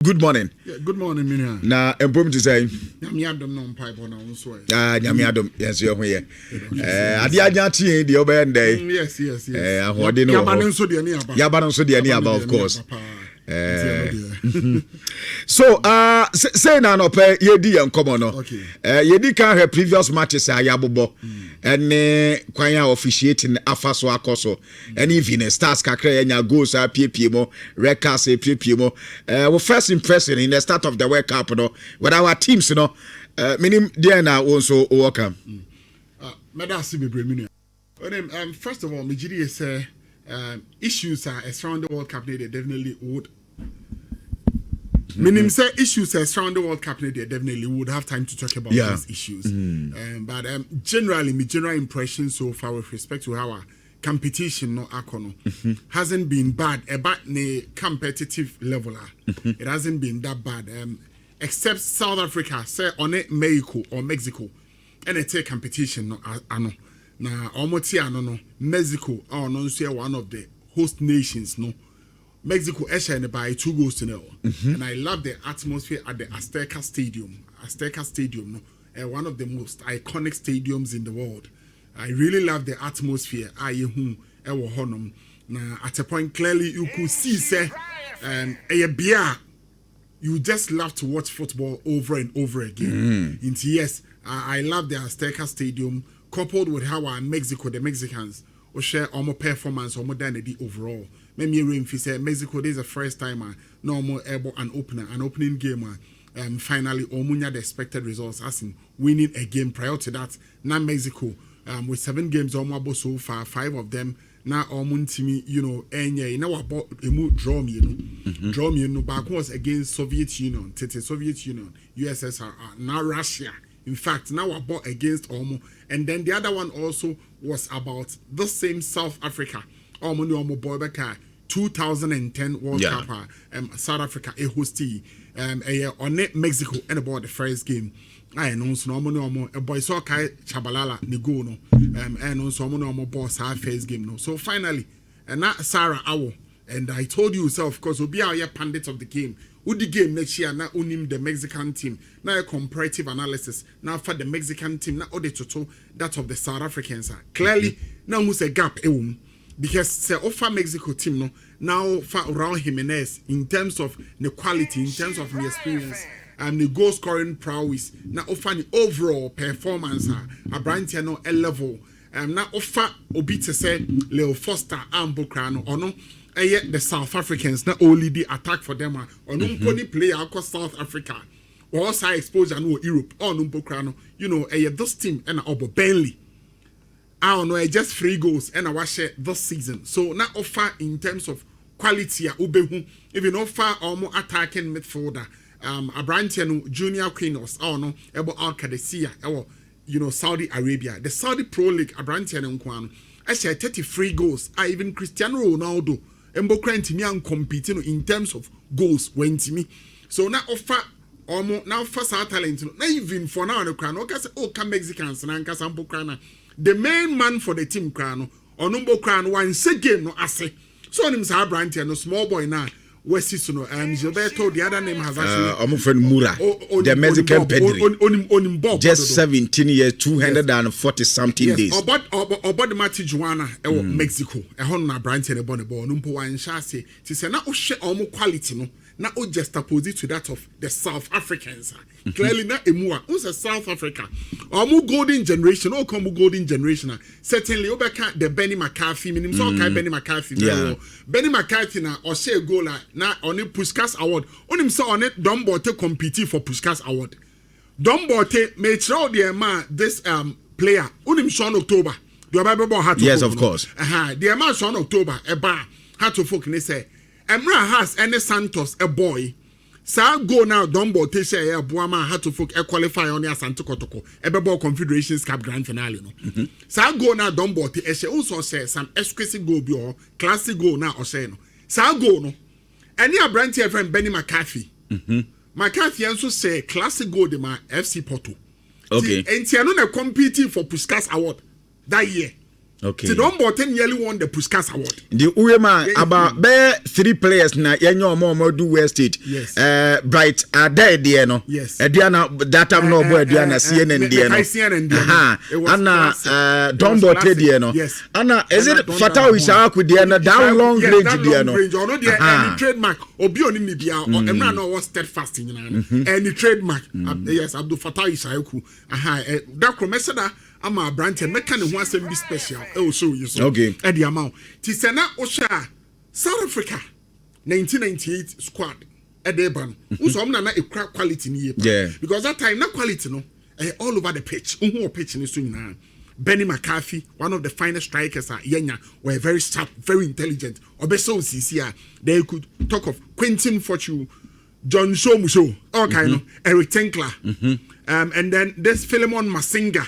Good morning. Yeah, good morning, Nhyira. Na empom to say. Nyamiadom no pipe on our so. Nyamiadom, yes, you're here. Adi anyati the obe ndey. Yes. Ahode no. Yabanon so de ni aba. Yabanon so de ni aba, of course. So say na no pe yedi yankomo no. Okay. Yedi kan her previous matches ayabobo. Ene kwanya officiating afaso akoso. Ene even stars kakra nya goals pie mo, records pie mo. We first impression in the start of the World Cup no. With our teams no. Minim there na also welcome. Medasi bebre minu. First of all, Nhyira say issues are around the World Cup they definitely would. Meaning say issues around the World Cup they definitely would have time to talk about these issues. But generally, my general impression so far with respect to our competition no akono hasn't been bad. About the competitive level, it hasn't been that bad. Except South Africa, say on it Mexico, and it take competition no ano. Na almost no Mexico no so one of the host nations no. Mexico eshed by 2-0, and I love the atmosphere at the Azteca Stadium. Azteca Stadium, no, one of the most iconic stadiums in the world. I really love the atmosphere. Now, at a point, clearly you could see, say, you just love to watch football over and over again. Yes, I love the Azteca Stadium, coupled with how the Mexicans, will share more performance or more identity overall. Mexico, this is the first time no more able an opening game. Finally, Omunya the expected results as in winning a game. Prior to that, now Mexico with 7 games almost so far, 5 of them now Omuntimi, about a draw me, back was against Soviet Union, USSR, now Russia. In fact, now about against Omo, and then the other one also was about the same South Africa. Omo boy back 2010 World Cup, South Africa a hostee, on Mexico and about the first game. I know so Omo a boy so kai Chabalala ni go no, and also Omo boss our first game no. So finally, and that Sarah Awo, and I told you so of course will be our pundit of the game. Who the game next year now unim the Mexican team now a comparative analysis now for the Mexican team now all the total that of the South Africans are clearly now who's a gap because the offer Mexico team no now for Raul Jimenez in terms of the quality, in terms of the experience and the goal scoring prowess now offer the overall performance a brand no a level now offer obi to say Leo Foster and Bokrano or no the South Africans not only the attack for them or no play across South Africa or also exposure no Europe or no Bokrano this team and Obo Burnley. I don't know, just 3 goals and I watch it this season. So now offer in terms of quality, even offer or more attacking midfielder. A brand junior Quinos, no, about Al Qadisiyah, or Saudi Arabia, the Saudi Pro League, a brand I say 33 goals. Even Cristiano Ronaldo, and competing in terms of goals when to me. So now offer or more now first our talent, not even for now the crown. Okay, come Mexicans and Sampo Crana. The main man for the team crown or number crown one second no assay. So name's our brand no small boy now. West Sisuno and Gilberto, the other name has actually I'm friend Mura, the Mexican pedigree. Just 17 years, 240 something days. Or the Mati Juana, Mexico, a Honna brand and a bonnet, Numpo and Chassis. She said, now share almost quality, no. Now just opposite to that of the South Africans. Clearly not a more. Who's a South Africa? Or more golden generation, or come golden generation. Certainly, Obaka the Benny McCarthy, meaning so Benny McCarthy. Benny McCarthy na or say goal na on a Puskas Award. On him saw on it, Dombote compete for Puskas Award. Dombote made sure the man this player. On him Sean October. Yes, of course. The man Sean October a bar had to folk and say. Emra has any Santos a boy. Sa go now Dombo Tesha a Buama had to folk qualify on your Santo Kotoko, a ball Confederations Cup Grand Finale. No. Sa go now Dombo Tesha also says some exclusive goal be or classic goal now or say no. Sa go no. Any a brand here friend Benny McCarthy. McCarthy also say classic goal de my FC Porto. Okay. And Tiano competing for Puskas Award that year. Okay. So Dombo 10 yearly won the Puskas Award. The Urema about bear 3 players na yenyo more do West State. Yes. Bright dead there no. Yes. Ediana that time no boy Ediana CNN there no. Anna Dombo there no. Yes. Anna is it Fatao Isaku there no down long range there no. No there any trademark obi oni ni bia emra no was steadfast nyina any trademark. Yes, Abdul Fatao Isaku. That promesada ama brand meka ne ho asem bi special e o show you so. Okay. E di amount. Ti se na o sha South Africa 1998 squad e dey ban. Uso na na ekura quality ni yeah. Because that time na quality no all over the pitch. Pitch ni so nyina. Benny McCarthy, one of the finest strikers at Yenya, were very sharp, very intelligent. Obeso CCR, they could talk of Quentin Fortune, John Shomusho, all kind of Eric Tenkler, and then there's Philemon Masinga.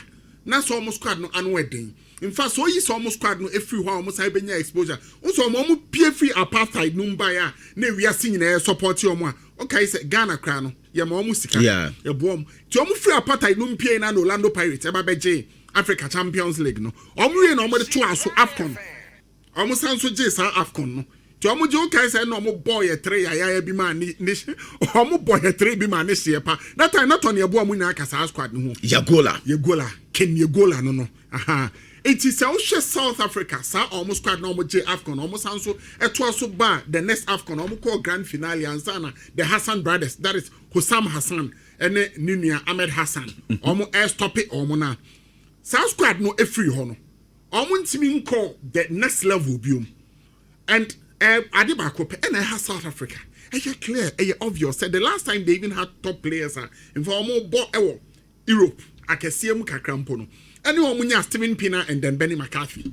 That's almost squad no unwedding. In fact, so is almost squad no everywhere almost have been exposure. Also, almost peer free apartheid numbaya. Ne we are seeing a support your one. Okay, say Ghana crano. Ya almost yeah. Ya bomb. To almost free apartheid numpia in Orlando Pirates. Eba beje. Africa Champions League no. Omu no mo de to aso AFCON. Omu san so je san AFCON no. Ti omu je o kai say no mo boy e 3 ya bi man ni. Omu boy e 3 bi man ni shepa. That time not on your boy mu na kasa squad no. Yegola. Ken Yegola no. It is also South Africa. Sa almost squad no mo je AFCON. Almost san so e to aso ba the next AFCON. Omu call grand finale and sana the Hassan brothers. That is Hussam Hassan and Nhyira Ahmed Hassan. Omu air stop it omu na. South squad no every hono. Omuntimi call the next level biom. And Adibako pe and I have South Africa. It's clear, it's obvious. The last time they even had top players in for Europe. I can see them kakrampono. Anyone munya Steven Pina and then Benny McCarthy.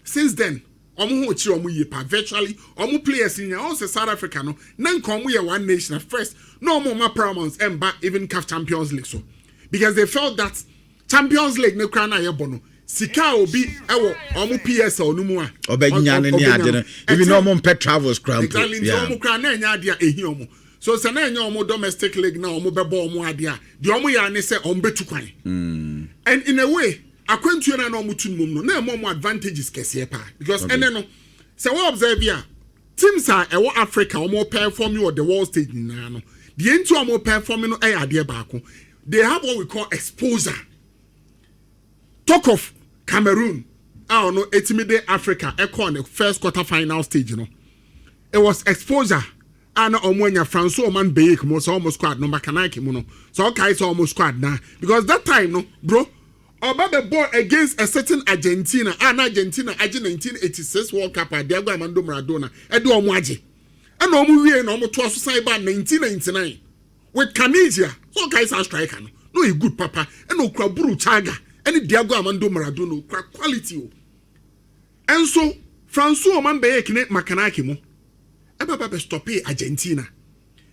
Since then, virtually players in also South Africa no. Nan come we one nation at first. No more paramount and back even CAF Champions League so. Because they felt that Champions League no crown aye bono. Sika obi ewo omo PSL no mu a. Obenyane ni ade no. Even no more pet travels crown. Exactly. Omo crown na nya ade a ehi omo. So se na nya omo domestic league na omo bebo omo ade a. De omo ya ne se omo betu kwan. And in a way, akwantu na omo tun mum no. Na omo advantages kese pa. Because ene no se we observe ya teams are ewo Africa omo perform you on the world stage na no. The into omo perform no e ade baako. They have what we call exposure. Talk of Cameroon. I don't know, Etimide Africa. Echo on the first quarter final stage, you know. It was exposure. And Omwenya Francois man Bayek most almost squad no Makanaki mono. So okay, so almost squad now. Because that time, no, bro, about the ball against a certain Argentina, Argentina, 1986 World Cup at Diego Armando Maradona, Edu Omwaji. And Omu and Omo Twasu Saiba 1999 with Canisia. So guys are striker. No, a good papa, and no Kraburu Chaga. Any Diego Armando Maradona quality. And so Francois Manbeye kine Makanaki mo. Eba stop Argentina.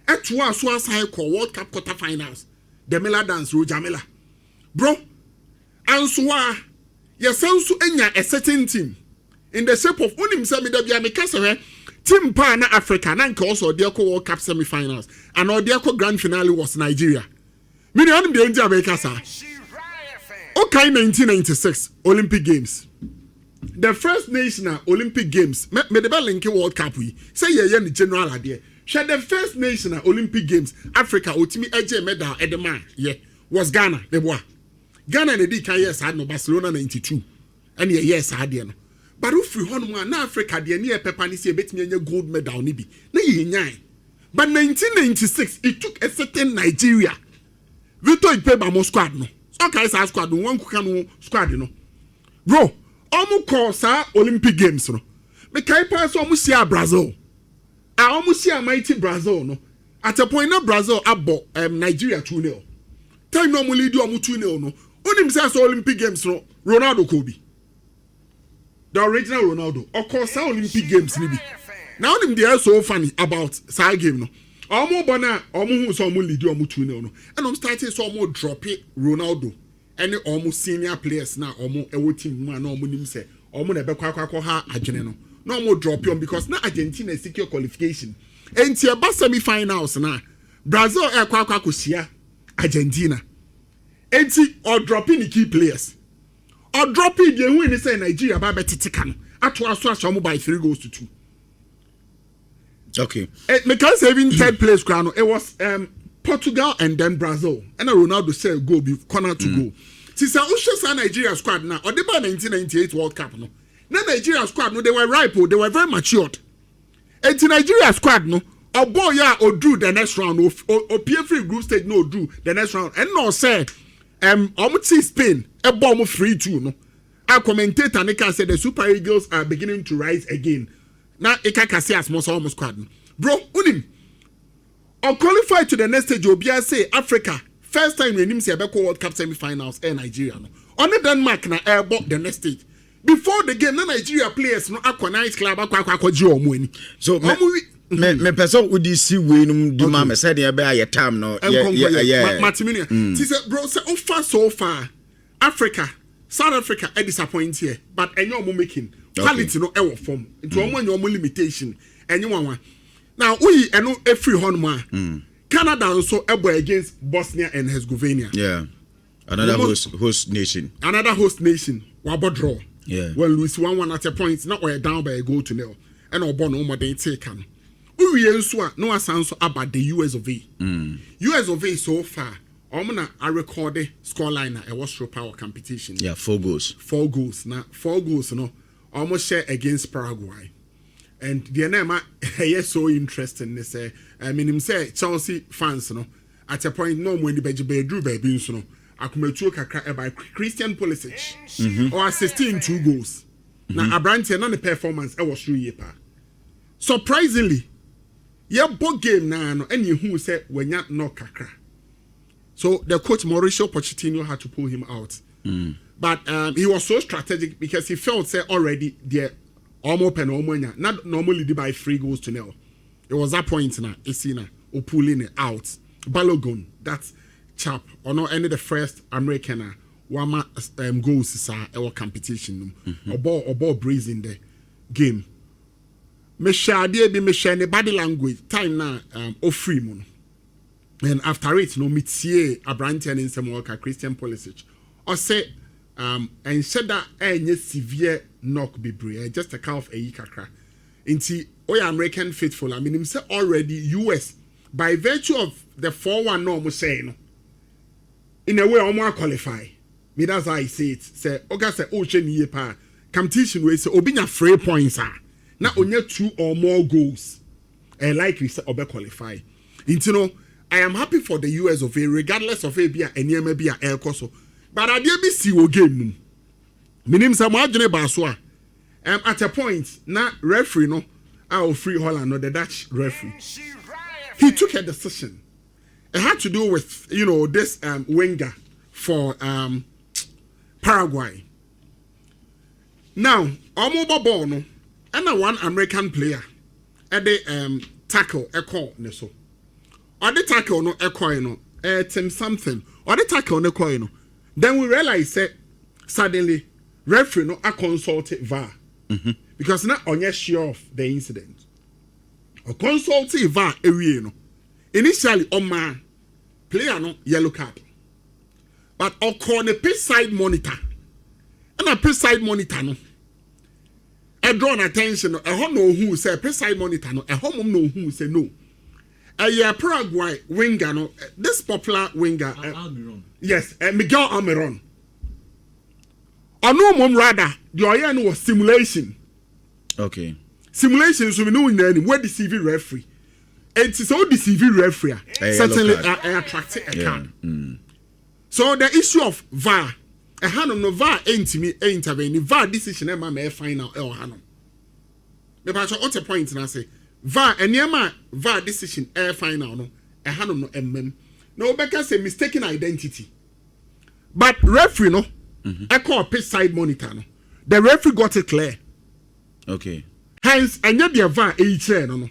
Etwa so asai call World Cup quarterfinals. The Mela dance Rojamela. Bro. And so yesansu enya a certain team in the shape of unim semi da bia mekase team pa na Africa na nke also the World Cup semi-finals and or the grand finale was Nigeria. Mini on the India Bekasa. Okay, 1996 Olympic Games. The first national Olympic Games. Me the link World Cup we say yeah the general idea. Share the first national Olympic Games Africa ultimate AJ medal at the man yeah was Ghana the boy. Ghana the DK yes had no Barcelona 92 and yes had no. But if we hon na Africa the near pepani say bet me gold medal ni bi. Na ye but 1996 it took a certain Nigeria. Victor Ipeba mo squad no. Okay, sa squad no one kuka no squad no. Bro, omu call sa Olympic Games no. Me kai pass omu sia Brazil. Omu sia mighty Brazil no. At a point na Brazil abo Nigeria 2-0. Time no mo lead omu 2-0 no. Onim say so Olympic Games no. Ronaldo Kobe. The original Ronaldo. Of course sa Olympic Games ni bi. Now onim they are so funny about sa game no. Omo bona omo hu so omo lead omo 2-0 no. And I'm starting so omo drop it Ronaldo. Any omo senior players na omo ewo team mu na omo nim say omo na be kwakwa ha adwene no. Na omo drop on because na Argentina secure qualification. Enti e ba semi-finals na Brazil e kwakwa ko sia Argentina. Enti or dropping the key players. or drop it the win say Nigeria ba betitika ato aso ashamu by 3-2. Okay. Me can say in third place crown it was Portugal and then Brazil. And Ronaldo said go be corner to go. Since I also Nigeria squad now or the 1998 World Cup no. Now Nigeria squad no they were ripe, they were very matured. And Nigeria squad no or boy ya or drew the next round or PF group stage no drew the next round and no say almost Spain a bomb 3-2 no. Our commentator Nika said the Super Eagles are beginning to rise again. Now Ika Kasi as most almost squad no. Bro, unim or qualify to the next stage Obia say Africa first time when him say Abeko World Cup semi-finals in Nigeria no. Only Denmark na airboat the next stage. Before the game, Nigeria players no akwa nice club akwa ji omo. So me person would see we no do ma me said e be aye time no yeah Matiminia she said bro say so far Africa South Africa are disappointed here but enyo omo making quality no e wo form into omo enyo omo limitation enyo wanwa now we eno every hon Canada also ebo against Bosnia and Herzegovina another host nation wabo draw well Louis 1-1 at a point not where down by a goal to nil and obo no more dey take am we nso a no asanso about the US of A. US of A so far omna I recorded scoreline na e was through power competition 4 goals now 4 goals no almost share against Paraguay and the name is so interesting they say I mean him say Chelsea fans no at a point no when the bedroom baby nso no akumetuo kakra by Christian Pulisic or assisting 2 goals now Abrante na the performance I was through yepa surprisingly yeah, ball game now, no, and you who said when you no kakra. So the coach Mauricio Pochettino had to pull him out. But he was so strategic because he felt say already the almost pen not normally by 3-0. It was that point now, Esina, or pulling it out. Balogun, that chap, or not any the first American wama goals is our competition. Or ball breeze in the game. Me share the body language time now free moon. And after it no metie Abrante and some worker Christian Pulisic or say and said that any severe knock be brave just a count of a kakra into American faithful I mean him say already US by virtue of the 4-1 no say no in a way almost qualify me that's how I say it say okay say ocean pa competition we say obinya 3 points now only 2 or more goals and likely say obe qualify into no I am happy for the US of A regardless of A be any maybe a air coso but I did be see o game minim say mo adwene ba so at a point na referee no our free Holland no the Dutch referee he took a decision it had to do with this winger for Paraguay now omo ball no and one American player at the tackle a call ne so or the tackle no a coin no Tim something or the tackle no coin no then we realize that suddenly referee no a consulted VAR because not on sure of the incident or consulted VAR area no initially on my player no yellow card but or call the pitch side monitor and a pitch side monitor no I draw attention. A home no who say precise monitor no. A home no who say no. A Paraguay winger no. This popular winger. Almiron. Yes, Miguel Almiron. I know mom rather the oyan was simulation. Okay. Simulation so we know in any where the CV referee. It is all the CV referee. Certainly attracted a card. So the issue of VAR. A hand no VAR me intervene VAR decision ma me final e o hanom me ba cho ote point na say VAR eniema VAR decision e final no e hanom no emmem na obeka say mistaken identity but referee no e call pitch side monitor no the referee got it clear okay hence enya the VAR e clear no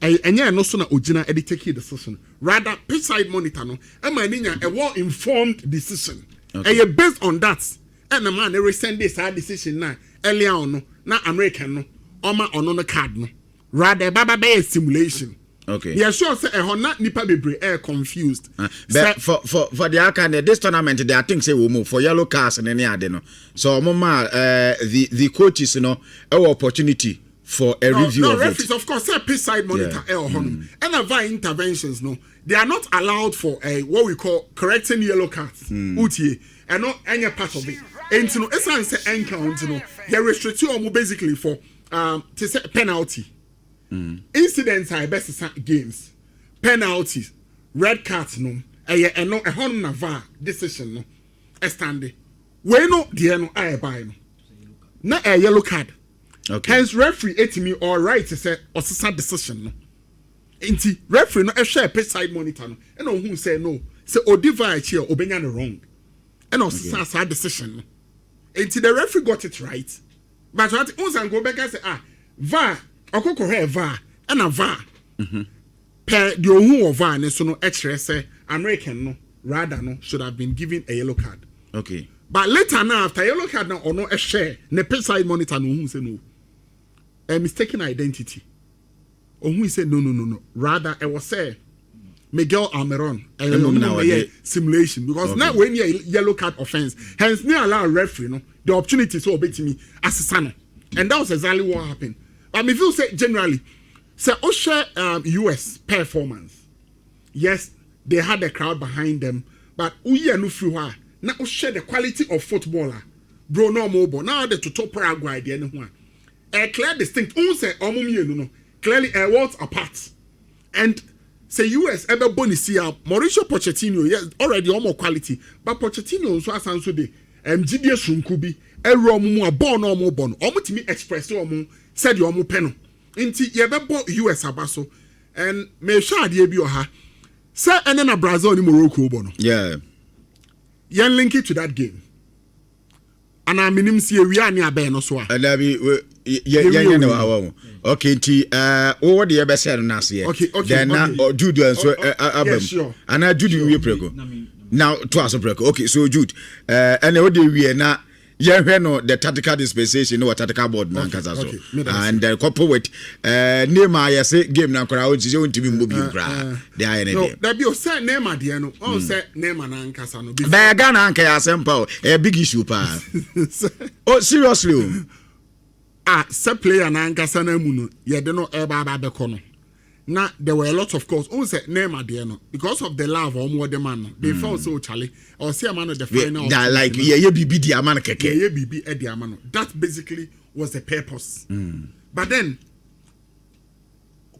enya no so na ogina e dey take decision rather pitch side monitor no e ma ninya a well informed decision. Okay. And based on that, and the man they send this hard decision now. Earlier on, no, not American no, or my on the card no. Rather, baba be a simulation. Okay. Yeah, sure say not nipa bebre confused. But for the kind this tournament they I think say we move for yellow cards and any other no. So mama the coaches opportunity for a review of referees, it. of course, say pitch side monitor and VAR interventions they are not allowed for a what we call correcting yellow cards. Utie and not any part of it. And you know, it's say encounter they restrict you basically for to say penalty. Incidents are best games, penalties, red cards no, and no a hon na VAR decision no, estande. We no the no I buy no, na a yellow card. Okay. Hence referee etimi all right to say osisa decision no. Inti referee no share pitch side monitor no, and who say no, say odiva here obenya no wrong, and osisa sa decision no. Inti the referee got it right, but what unsan go back and say VAR. Okoko he VAR and a VAR. Per the who of VAR ne so no say American no rather no should have been given a yellow card. Okay. But later now after yellow card now or no a share ne pitch side monitor no who say no. A mistaken identity. Or who say no. Rather I was say Miguel Almiron simulation because now when you yellow card offense hence ne allow referee no the opportunity to obey me as a son. And that was exactly what happened. But if you say generally, say Osha US performance, yes, they had a crowd behind them, but we are no free now Osha the quality of footballer, bro no mobile. Now the to top Paraguay the one. A clear distinct say no clearly a worlds apart. And say US ever bonisia Mauricio Pochettino, yes, already more quality, but Pochettino so as the GDS Runkubi, a romu born or more born, almost me express said your mo peno inti ye bebo US abaso and me sha de bi oha say ene na Brazil ni Morocco bo no yen link it to that game and I minim see we ani abe no so a and abi yen no hawo okay nti what the be say no na se then Jude and so abam and Jude we preko now to us preko okay so Jude and what the we na no the tactical dispensation no tactical board na nkasa so and couple with Nhyira ya say game na nkora o jije ontimi mbo bi nkra dey aye ne dey that be o say Nhyira dey no o say Nhyira na nkasa no be ga na nka ya sempa a big issue pa oh seriously say player na nkasa na mu no ye de no e ba be ko no now there were a lot of course who said Nhyira there no because of the love or more the man they felt so Charlie or see a man of the final that like yeah bibi di amana keke yeah bibi e di amano that basically was the purpose but then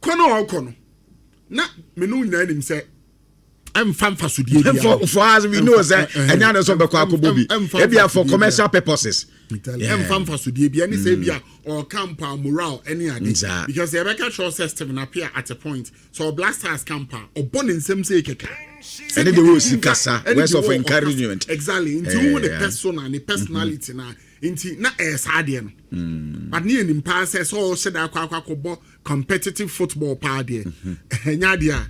kono na menu nyina nim say em famfa so die for us we know say enya na so be kwa akobobi e bia for commercial purposes em famfa so die bia ni say bia or camper morale any ade because the Rebecca Shaw system na appear at a point so Blasters camper or born in same say keka and the way sikasa words of encouragement exactly into the person and the personality na inti na sadie no but ni enim pa say so said akwa competitive football pa de enya de a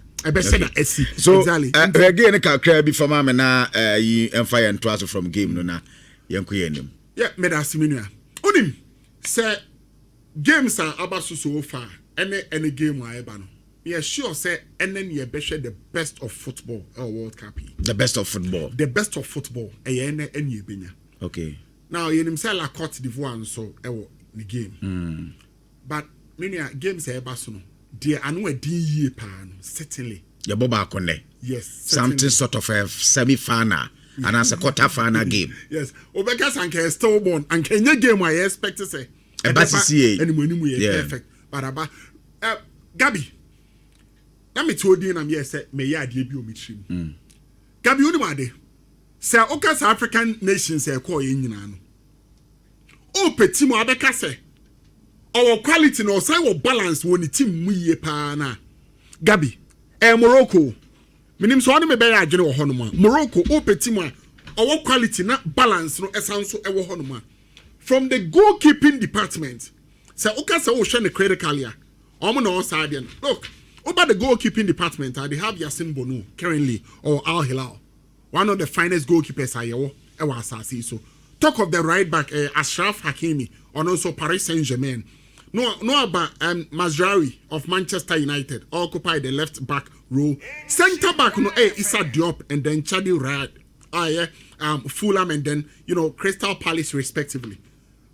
so exactly again kakra bi fama me na yi emfire and twaso from game no na yenko yenim me da siminua onim say games are abaso so far any game wa eba no yeah sure say and then you be the best of football or World Cup the best of football any benya okay now you say la Cote d'Ivoire so the game but many games eba so no there anu a din yie pa no certainly your boba akone yes something sort of a semi final and as a quarter final game yes obeka sanke stillborn and kenye game I expect to say ebasisi perfect but aba Gabi na me told you na me say me ya ade bi o me trim Gabi oni wade say okas African nations e call ye nyina no o peti mo abeka say our quality no say we balance woni team mu yie pa na Gabi Morocco minim so ani me be ya adwene wo hono ma Morocco o peti mo our quality na balance no esanso e wo hono ma from the goalkeeping department say okas o hwe ne critically a omo na o sade no look over the goalkeeping department they have Yasin Bono currently or Al Hilal one of the finest goalkeepers ayewo e wa asase so talk of the right back Ashraf Hakimi and also Paris Saint-Germain No about Mazraoui of Manchester United occupy the left back row. Centre back no Issa Diop and then Chadi Rad, Fulham and then Crystal Palace respectively.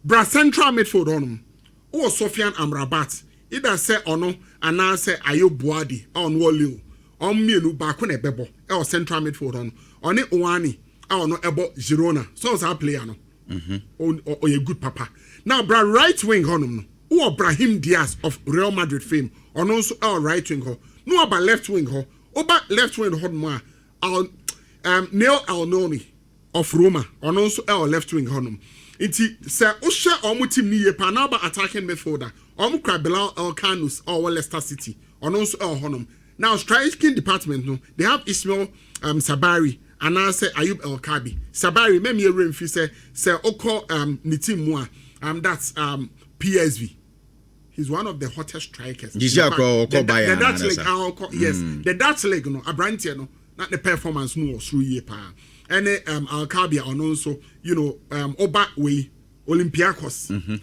Bra central midfield on them. Or Sofian Amrabat. Either say ono and now say Ayo Buadi on Wolu. On Mielu Bakune Bebo. Or central midfield on it Oani. Or no Ebo Girona. So as our player no. Or a good papa. Now bra right wing on them. Or Brahim Diaz of Real Madrid fame. Or also our right wing ho. No about left wing ho. Oba left wing ho more. Neil Alnoni of Roma. Or also our left wing honum. Iti se oshe omu team ni yepa na ba attacking midfielder omu kra Bilal El-Kanous or Leicester City ono nso honum. Now striking department no they have Ismail Sabari and I say Ayub El-Kabi. Sabari me remfi se oko ni team mu that's PSV. He's one of the hottest strikers. The Dutch league yes the Dutch league no abrantie no not the performance no through yepa. And Al-Kabia on also, Oba way Olympiacos.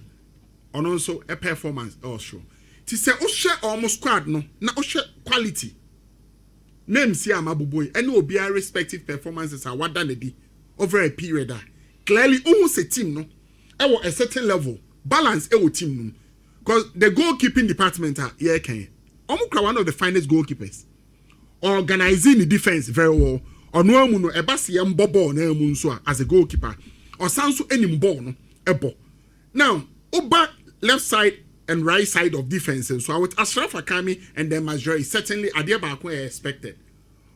On also a performance also. To say Osha almost squad no, na Osha quality. Name see Amabuboy, and will be our respective performances are what done over a period. Clearly, almost a team no, at a certain level, balance a team no. Because the goalkeeping department are yeah can. Omukra one of the finest goalkeepers. Organizing the defense very well. Ono amu no ebasi yam bobo na amu nso as a goalkeeper or sanso enim ball no ebo now oba left side and right side of defense so with Ashraf Hakimi and then Mazraoui certainly ade ba ko expected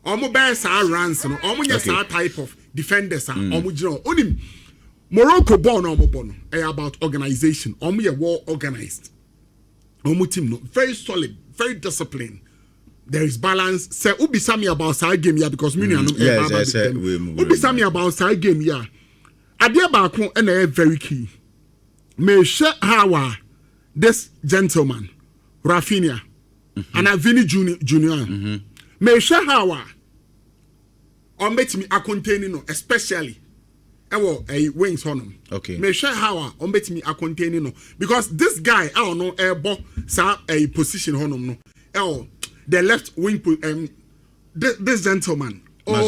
omo be sa runs no omo nya sa type of defenders omo giro onim Morocco ball no omo ball no about organization omo ye well organized omo team no very solid very disciplined. There is balance. Say, Ubi Sami about side game here because Ubi Sami about side game here. Adia Bakon and very key. May share how this gentleman, Rafinha, and Vini Junior. May share how or make me a containing, especially a wings on him. Okay. May share how or make me a containing because this guy, I don't know, a position on him. No, the left wing, this gentleman. No.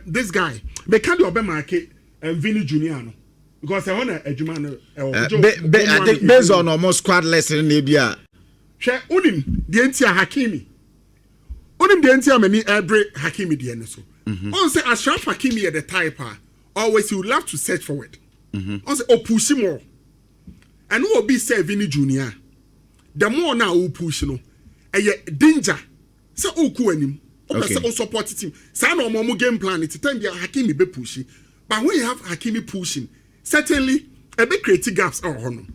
This guy. They can't do a market Vini Junior. Because I want a Juman. I think based on almost squad less in Libya. Share Unim, the Entia Hakimi. Unim the Entia many every Hakimi the NSO. Also, Ashraf Hakimi at the type, always you would love to search for it. Also, push him more. And who will be say Vini Junior? The more now who push no, danger. So who him? Okay. Support team. Say no more game plan. It's time that Hakimi be pushing. But when you have Hakimi pushing, certainly a bit creative gaps are on.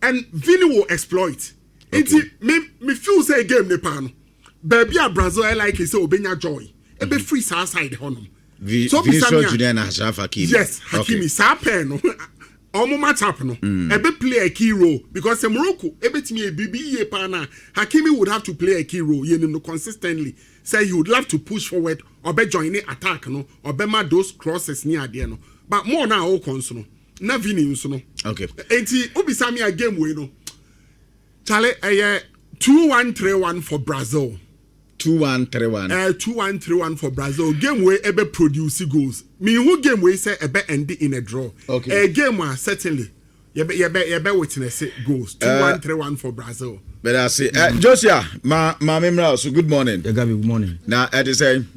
And Vini will exploit. Okay. Me feel say game ne pan. Baby a Brazil I like it say obenya joy. A bit free side honum. So Jude and Ashraf Hakimi. Yes, Hakimi sa pen no. Omo match up no. A bit play a key role because in Morocco, a bit me a BB pana. Hakimi would have to play a key role, consistently. Say he would love to push forward or be joining attack no or be ma those crosses near there no. But more now all consuno. Na Vini no. Okay. Enti obi sami a game we no. Chale 2-1-3-1 for Brazil. 2-1-3-1. 2-1-3-1 for Brazil. Game where ebe produce goals. Me who game where say ebe end in a draw. Okay. A game where certainly yebe witness goals. 2-1-3-1 for Brazil. But I say, Josia, my memory. So good morning. Good morning. Now, at the same.